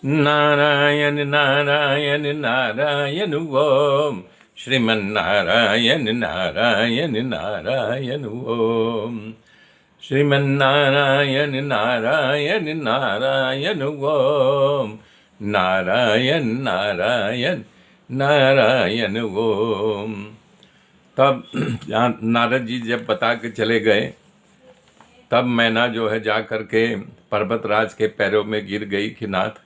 नारायण नारायण नारायण ओम। श्रीमन्नारायण नारायण नारायण ओम। श्रीमन्नारायण नारायण नारायण ओम। नारायण नारायण नारायण ओम। तब नारद जी जब बता के चले गए, तब मैना जो है जा कर के पर्वतराज के पैरों में गिर गई कि नाथ,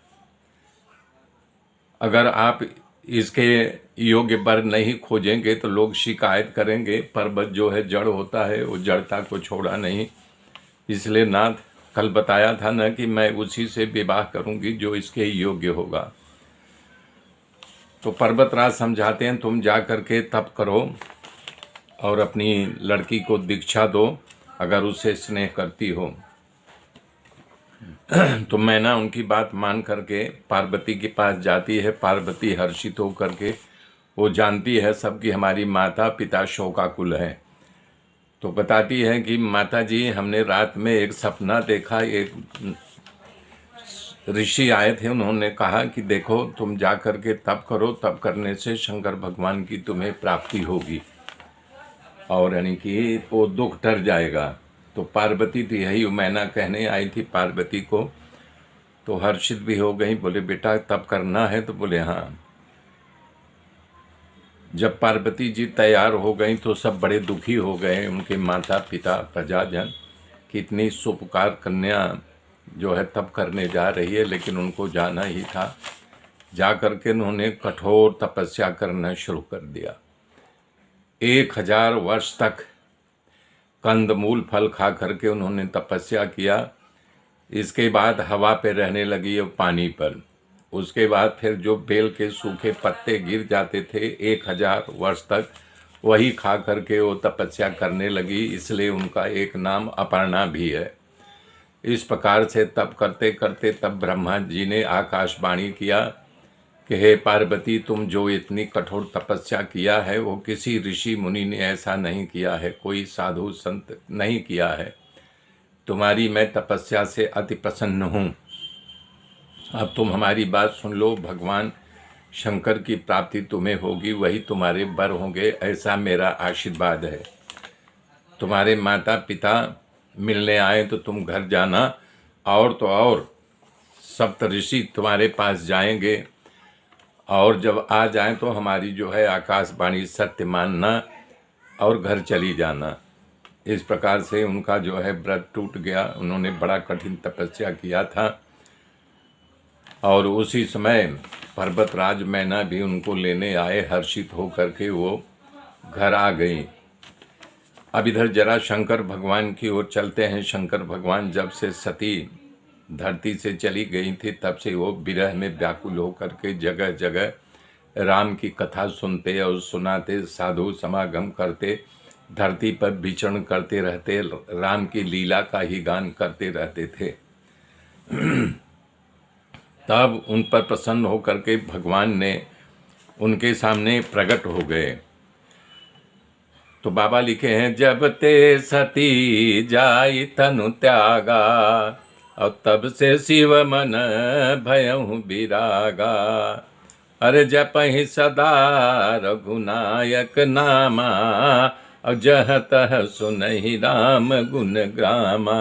अगर आप इसके योग्य वर नहीं खोजेंगे तो लोग शिकायत करेंगे। पर्वत जो है जड़ होता है, वो जड़ता को छोड़ा नहीं। इसलिए नाथ, कल बताया था ना कि मैं उसी से विवाह करूंगी जो इसके योग्य होगा। तो पर्वतराज समझाते हैं, तुम जा कर के तप करो और अपनी लड़की को दीक्षा दो, अगर उससे स्नेह करती हो। तो मैना उनकी बात मान करके पार्वती के पास जाती है। पार्वती हर्षित हो करके, वो जानती है सब कि हमारी माता पिता शोकाकुल है, तो बताती है कि माता जी, हमने रात में एक सपना देखा। एक ऋषि आए थे, उन्होंने कहा कि देखो तुम जा कर के तप करो, तप करने से शंकर भगवान की तुम्हें प्राप्ति होगी और यानी कि वो दुख टर जाएगा। तो पार्वती थी यही मैना कहने आई थी पार्वती को, तो हर्षित भी हो गई। बोले बेटा तप करना है? तो बोले हाँ। जब पार्वती जी तैयार हो गई तो सब बड़े दुखी हो गए, उनके माता पिता प्रजाजन, कि इतनी सुपुकार कन्या जो है तप करने जा रही है, लेकिन उनको जाना ही था। जा करके उन्होंने कठोर तपस्या करना शुरू कर दिया। 1000 वर्ष तक कंदमूल फल खा करके उन्होंने तपस्या किया। इसके बाद हवा पे रहने लगी और पानी पर। उसके बाद फिर जो बेल के सूखे पत्ते गिर जाते थे, 1000 वर्ष तक वही खा करके वो तपस्या करने लगी। इसलिए उनका एक नाम अपर्णा भी है। इस प्रकार से तप करते करते तब ब्रह्मा जी ने आकाशवाणी किया कि हे पार्वती, तुम जो इतनी कठोर तपस्या किया है वो किसी ऋषि मुनि ने ऐसा नहीं किया है, कोई साधु संत नहीं किया है। तुम्हारी मैं तपस्या से अति प्रसन्न हूँ। अब तुम हमारी बात सुन लो, भगवान शंकर की प्राप्ति तुम्हें होगी, वही तुम्हारे वर होंगे, ऐसा मेरा आशीर्वाद है। तुम्हारे माता पिता मिलने आए तो तुम घर जाना, और तो और सप्त ऋषि तुम्हारे पास जाएंगे, और जब आ जाएं तो हमारी जो है आकाशवाणी सत्य मानना और घर चली जाना। इस प्रकार से उनका जो है व्रत टूट गया। उन्होंने बड़ा कठिन तपस्या किया था और उसी समय पर्वतराज मैना भी उनको लेने आए। हर्षित हो करके वो घर आ गई। अब इधर जरा शंकर भगवान की ओर चलते हैं। शंकर भगवान जब से सती धरती से चली गई थी, तब से वो विरह में व्याकुल होकर के जगह जगह राम की कथा सुनते और सुनाते, साधु समागम करते, धरती पर विचरण करते रहते, राम की लीला का ही गान करते रहते थे। तब उन पर प्रसन्न होकर के भगवान ने उनके सामने प्रकट हो गए। तो बाबा लिखे हैं, जब ते सती जाई तनु त्यागा, और तब से शिव मन भयहु विरागा। अरे जपहि सदा रघुनायक नामा, और जह तह सुनहि राम गुण ग्रामा।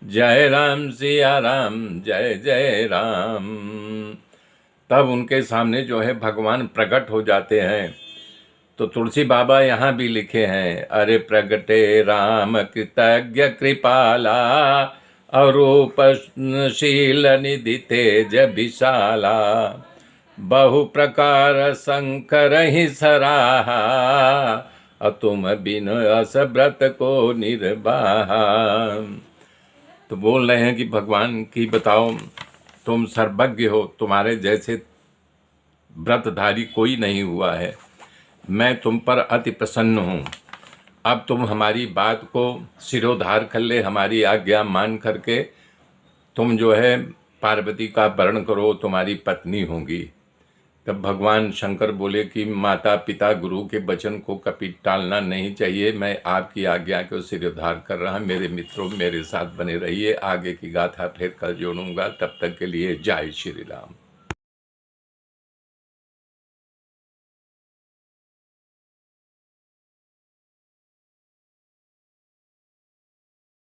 जय राम सिया राम, जय जय राम। तब उनके सामने जो है भगवान प्रकट हो जाते हैं। तो तुलसी बाबा यहाँ भी लिखे हैं, अरे प्रगटे राम कृतज्ञ कृपाला, अरूपशील निधि तेज विशाला। बहु प्रकार शंकर ही सराहा, तुम बिन अस व्रत को निर्वाहा। तो बोल रहे हैं कि भगवान की बताओ, तुम सर्वज्ञ हो, तुम्हारे जैसे व्रतधारी कोई नहीं हुआ है। मैं तुम पर अति प्रसन्न हूँ। अब तुम हमारी बात को सिरोधार कर ले, हमारी आज्ञा मान करके तुम जो है पार्वती का वर्ण करो, तुम्हारी पत्नी होंगी। तब भगवान शंकर बोले कि माता पिता गुरु के वचन को कभी टालना नहीं चाहिए। मैं आपकी आज्ञा को सिरधार कर रहा, मेरे मित्रों मेरे साथ बने रहिए। आगे की गाथा फिर कल जोड़ूंगा, तब तक के लिए जय श्री राम।